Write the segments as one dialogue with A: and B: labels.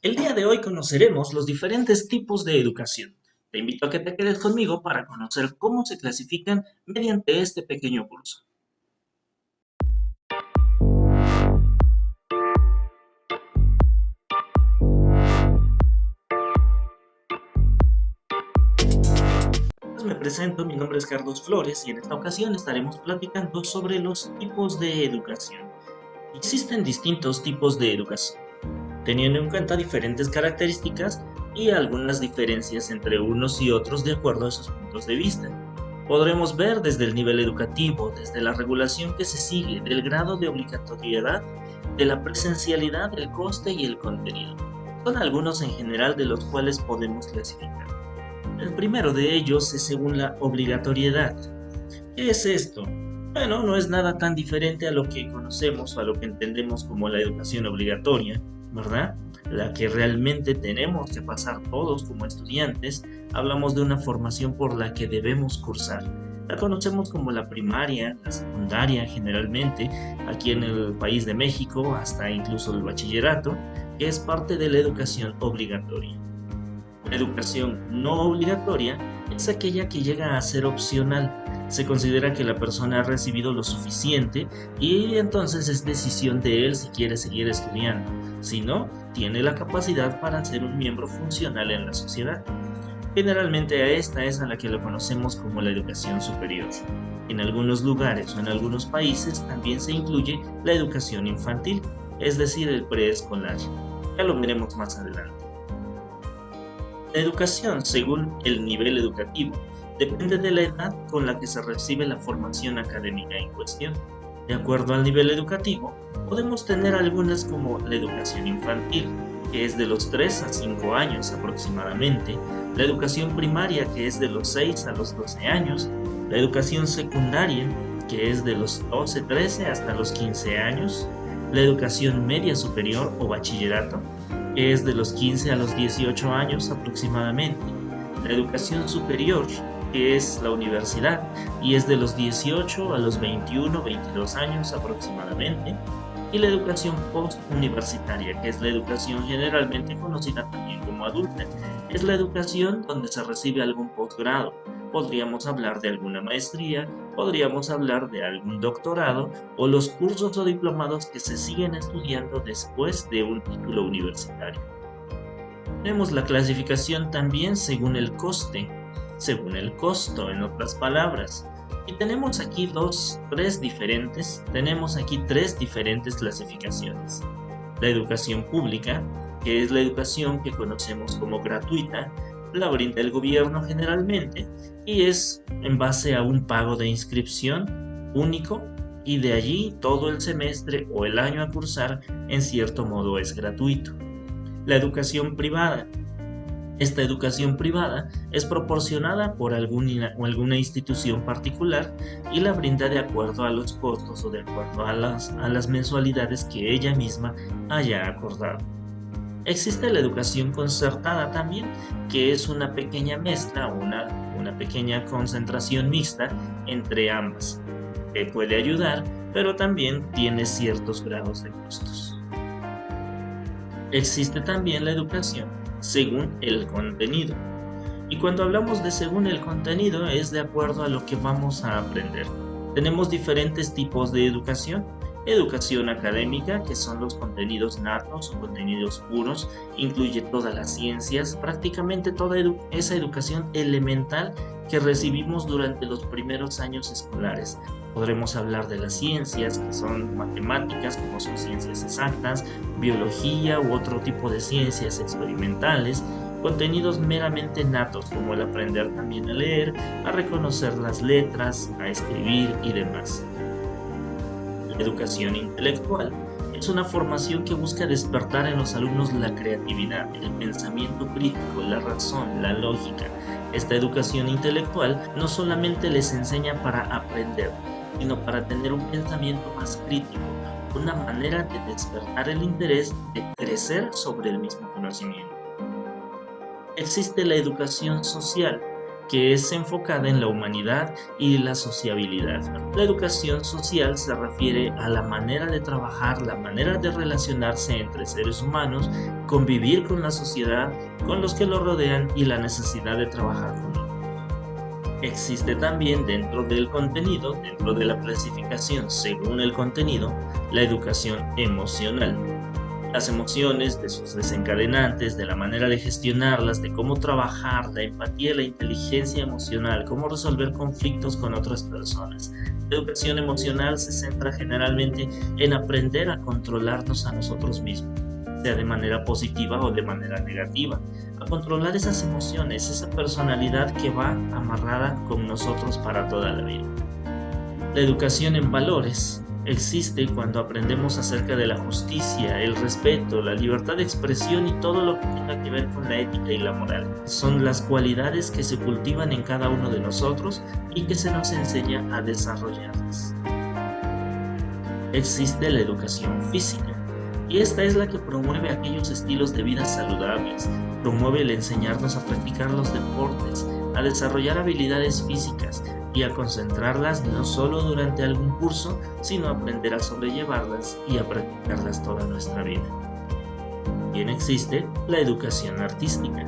A: El día de hoy conoceremos los diferentes tipos de educación. Te invito a que te quedes conmigo para conocer cómo se clasifican mediante este pequeño curso. Pues me presento, mi nombre es Carlos Flores y en esta ocasión estaremos platicando sobre los tipos de educación. Existen distintos tipos de educación, teniendo en cuenta diferentes características y algunas diferencias entre unos y otros de acuerdo a sus puntos de vista. Podremos ver desde el nivel educativo, desde la regulación que se sigue, del grado de obligatoriedad, de la presencialidad, el coste y el contenido. Son algunos en general de los cuales podemos clasificar. El primero de ellos es según la obligatoriedad. ¿Qué es esto? Bueno, no es nada tan diferente a lo que conocemos o a lo que entendemos como la educación obligatoria, ¿verdad? La que realmente tenemos que pasar todos como estudiantes. Hablamos de una formación por la que debemos cursar. La conocemos como la primaria, la secundaria generalmente, aquí en el país de México, hasta incluso el bachillerato, que es parte de la educación obligatoria. La educación no obligatoria es aquella que llega a ser opcional. Se considera que la persona ha recibido lo suficiente y entonces es decisión de él si quiere seguir estudiando. Si no, tiene la capacidad para ser un miembro funcional en la sociedad. Generalmente a esta es a la que lo conocemos como la educación superior. En algunos lugares o en algunos países también se incluye la educación infantil, es decir, el preescolar. Ya lo veremos más adelante. La educación, según el nivel educativo, depende de la edad con la que se recibe la formación académica en cuestión. De acuerdo al nivel educativo, podemos tener algunas como la educación infantil, que es de los 3 a 5 años aproximadamente, la educación primaria, que es de los 6 a los 12 años, la educación secundaria, que es de los 12, 13 hasta los 15 años, la educación media superior o bachillerato, que es de los 15 a los 18 años aproximadamente, la educación superior, que es la universidad, y es de los 18 a los 21, 22 años aproximadamente, y la educación postuniversitaria, que es la educación generalmente conocida también como adulta. Es la educación donde se recibe algún posgrado. Podríamos hablar de alguna maestría, podríamos hablar de algún doctorado o los cursos o diplomados que se siguen estudiando después de un título universitario. Tenemos la clasificación también según el coste, según el costo, en otras palabras. Y tenemos aquí tenemos aquí tres diferentes clasificaciones. La educación pública, que es la educación que conocemos como gratuita, la brinda el gobierno generalmente y es en base a un pago de inscripción único y de allí todo el semestre o el año a cursar en cierto modo es gratuito. La educación privada. Esta educación privada es proporcionada por alguna institución particular y la brinda de acuerdo a los costos o de acuerdo a las mensualidades que ella misma haya acordado. Existe la educación concertada también, que es una pequeña mezcla, una pequeña concentración mixta entre ambas, que puede ayudar, pero también tiene ciertos grados de costos. Existe también la educación según el contenido. Y cuando hablamos de según el contenido es de acuerdo a lo que vamos a aprender. Tenemos diferentes tipos de educación. Educación académica, que son los contenidos natos o contenidos puros, incluye todas las ciencias, prácticamente toda esa educación elemental que recibimos durante los primeros años escolares. Podremos hablar de las ciencias, que son matemáticas, como son ciencias exactas, biología u otro tipo de ciencias experimentales, contenidos meramente natos, como el aprender también a leer, a reconocer las letras, a escribir y demás. La educación intelectual es una formación que busca despertar en los alumnos la creatividad, el pensamiento crítico, la razón, la lógica. Esta educación intelectual no solamente les enseña para aprender, sino para tener un pensamiento más crítico, una manera de despertar el interés de crecer sobre el mismo conocimiento. Existe la educación social, que es enfocada en la humanidad y la sociabilidad. La educación social se refiere a la manera de trabajar, la manera de relacionarse entre seres humanos, convivir con la sociedad, con los que lo rodean y la necesidad de trabajar con ellos. Existe también dentro del contenido, dentro de la clasificación según el contenido, la educación emocional. Las emociones, de sus desencadenantes, de la manera de gestionarlas, de cómo trabajar, la empatía, la inteligencia emocional, cómo resolver conflictos con otras personas. La educación emocional se centra generalmente en aprender a controlarnos a nosotros mismos, sea de manera positiva o de manera negativa, a controlar esas emociones, esa personalidad que va amarrada con nosotros para toda la vida. La educación en valores existe cuando aprendemos acerca de la justicia, el respeto, la libertad de expresión y todo lo que tenga que ver con la ética y la moral. Son las cualidades que se cultivan en cada uno de nosotros y que se nos enseña a desarrollarlas. Existe la educación física, y esta es la que promueve aquellos estilos de vida saludables, promueve el enseñarnos a practicar los deportes, a desarrollar habilidades físicas y a concentrarlas no solo durante algún curso, sino a aprender a sobrellevarlas y a practicarlas toda nuestra vida. También existe la educación artística.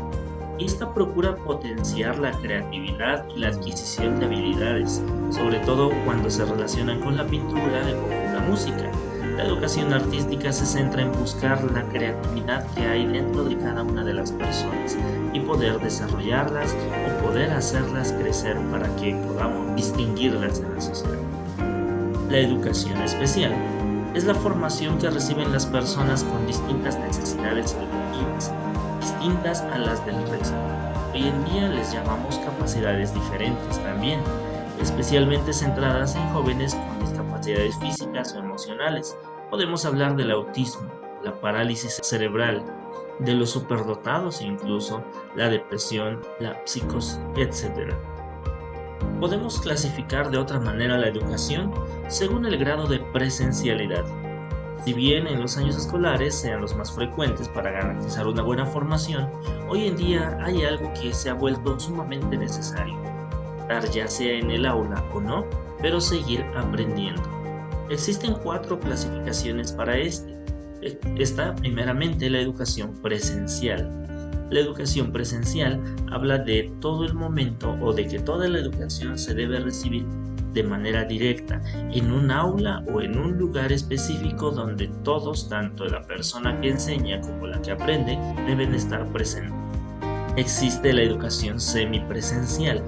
A: Esta procura potenciar la creatividad y la adquisición de habilidades, sobre todo cuando se relacionan con la pintura o con la música. La educación artística se centra en buscar la creatividad que hay dentro de cada una de las personas y poder desarrollarlas o poder hacerlas crecer para que podamos distinguirlas en la sociedad. La educación especial es la formación que reciben las personas con distintas necesidades educativas, distintas a las del resto. Hoy en día les llamamos capacidades diferentes también, especialmente centradas en jóvenes con discapacidades físicas o emocionales. Podemos hablar del autismo, la parálisis cerebral, de los superdotados incluso, la depresión, la psicosis, etc. Podemos clasificar de otra manera la educación según el grado de presencialidad. Si bien en los años escolares sean los más frecuentes para garantizar una buena formación, hoy en día hay algo que se ha vuelto sumamente necesario, estar ya sea en el aula o no, pero seguir aprendiendo. Existen 4 clasificaciones para este. Está primeramente la educación presencial. La educación presencial habla de todo el momento o de que toda la educación se debe recibir de manera directa en un aula o en un lugar específico donde todos, tanto la persona que enseña como la que aprende, deben estar presentes. Existe la educación semipresencial.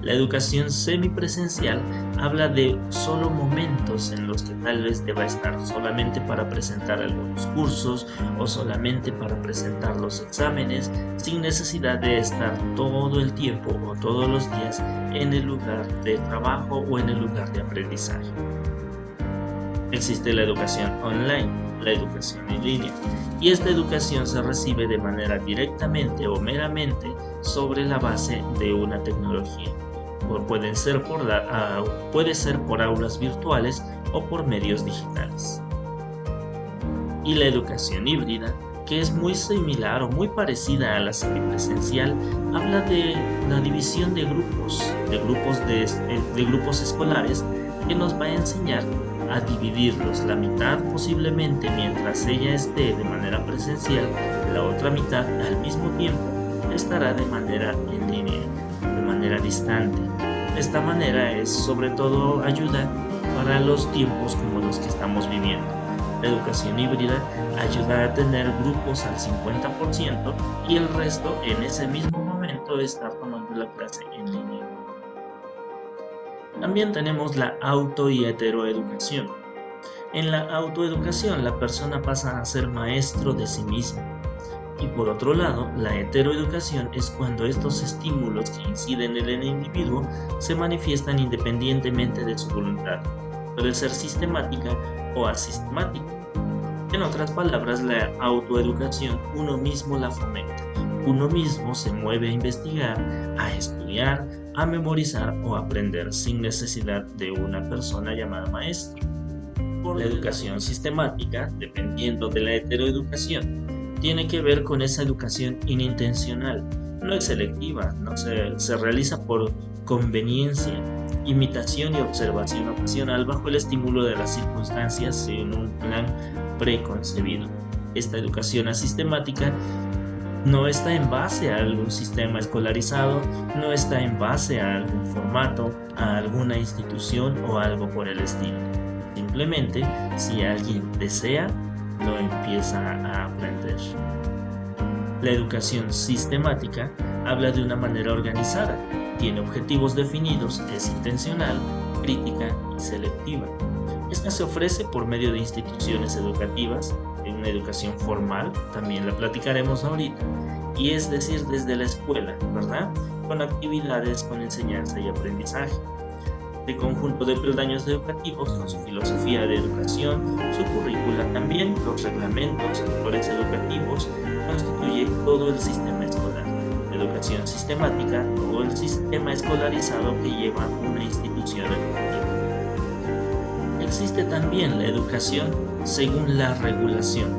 A: La educación semipresencial habla de solo momentos en los que tal vez deba estar solamente para presentar algunos cursos o solamente para presentar los exámenes, sin necesidad de estar todo el tiempo o todos los días en el lugar de trabajo o en el lugar de aprendizaje. Existe la educación online, la educación en línea, y esta educación se recibe de manera directamente o meramente sobre la base de una tecnología. Puede ser por aulas virtuales o por medios digitales. Y la educación híbrida, que es muy similar o muy parecida a la semipresencial, habla de la división de grupos escolares que nos va a enseñar a dividirlos, la mitad posiblemente mientras ella esté de manera presencial, la otra mitad al mismo tiempo estará de manera en línea, de manera distante. De esta manera es sobre todo ayuda para los tiempos como los que estamos viviendo. La educación híbrida ayuda a tener grupos al 50% y el resto en ese mismo momento estar tomando la clase en línea. También tenemos la auto y heteroeducación. En la autoeducación la persona pasa a ser maestro de sí mismo. Y por otro lado, la heteroeducación es cuando estos estímulos que inciden en el individuo se manifiestan independientemente de su voluntad. Puede ser sistemática o asistemática. En otras palabras, la autoeducación uno mismo la fomenta. Uno mismo se mueve a investigar, a estudiar, a memorizar o a aprender sin necesidad de una persona llamada maestro. Por la educación sistemática, dependiendo de la heteroeducación, tiene que ver con esa educación inintencional. no es selectiva, no se realiza por conveniencia, imitación y observación ocasional bajo el estímulo de las circunstancias en un plan preconcebido. Esta educación asistemática no está en base a algún sistema escolarizado, no está en base a algún formato, a alguna institución o algo por el estilo. Simplemente, si alguien desea, lo empieza a aprender. La educación sistemática habla de una manera organizada, tiene objetivos definidos, es intencional, crítica y selectiva. Esta se ofrece por medio de instituciones educativas, en una educación formal, también la platicaremos ahorita, y es decir, desde la escuela, ¿verdad? Con actividades, con enseñanza y aprendizaje. El conjunto de peldaños educativos, con su filosofía de educación, su currícula también, los reglamentos, actores educativos, constituye todo el sistema escolar. La educación sistemática, todo el sistema escolarizado que lleva una institución educativa. Existe también la educación según la regulación.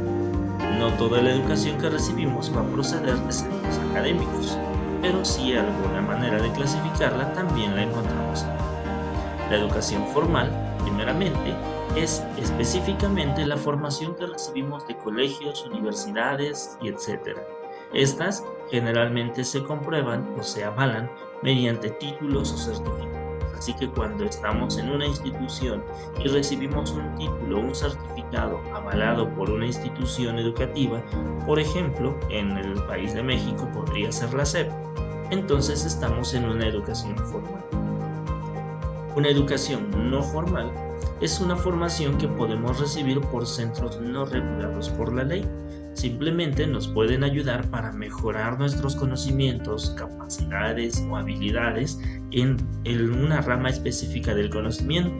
A: No toda la educación que recibimos va a proceder de centros académicos, pero sí alguna manera de clasificarla también la encontramos. La educación formal, primeramente, es específicamente la formación que recibimos de colegios, universidades y etc. Estas generalmente se comprueban o se avalan mediante títulos o certificados. Así que cuando estamos en una institución y recibimos un título o un certificado avalado por una institución educativa, por ejemplo, en el país de México podría ser la SEP, entonces estamos en una educación formal. Una educación no formal es una formación que podemos recibir por centros no regulados por la ley. Simplemente nos pueden ayudar para mejorar nuestros conocimientos, capacidades o habilidades en una rama específica del conocimiento.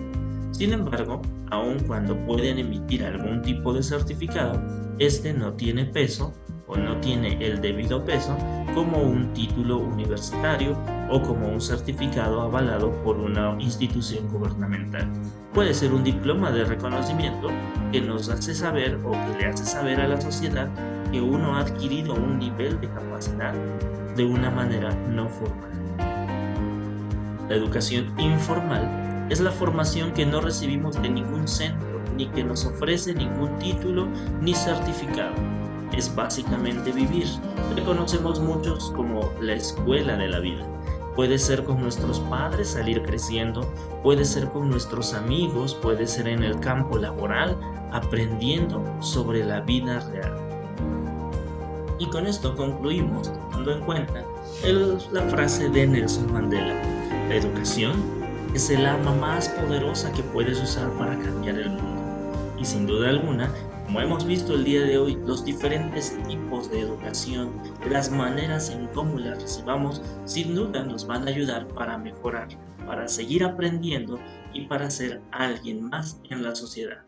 A: Sin embargo, aun cuando pueden emitir algún tipo de certificado, este no tiene peso o no tiene el debido peso como un título universitario o como un certificado avalado por una institución gubernamental. Puede ser un diploma de reconocimiento que nos hace saber o que le hace saber a la sociedad que uno ha adquirido un nivel de capacidad de una manera no formal. La educación informal es la formación que no recibimos de ningún centro, ni que nos ofrece ningún título ni certificado. Es básicamente vivir. Le conocemos muchos como la escuela de la vida. Puede ser con nuestros padres salir creciendo, puede ser con nuestros amigos, puede ser en el campo laboral, aprendiendo sobre la vida real. Y con esto concluimos, tomando en cuenta la frase de Nelson Mandela: la educación es el arma más poderosa que puedes usar para cambiar el mundo. Y sin duda alguna, como hemos visto el día de hoy, los diferentes tipos de educación, las maneras en cómo las recibamos, sin duda nos van a ayudar para mejorar, para seguir aprendiendo y para ser alguien más en la sociedad.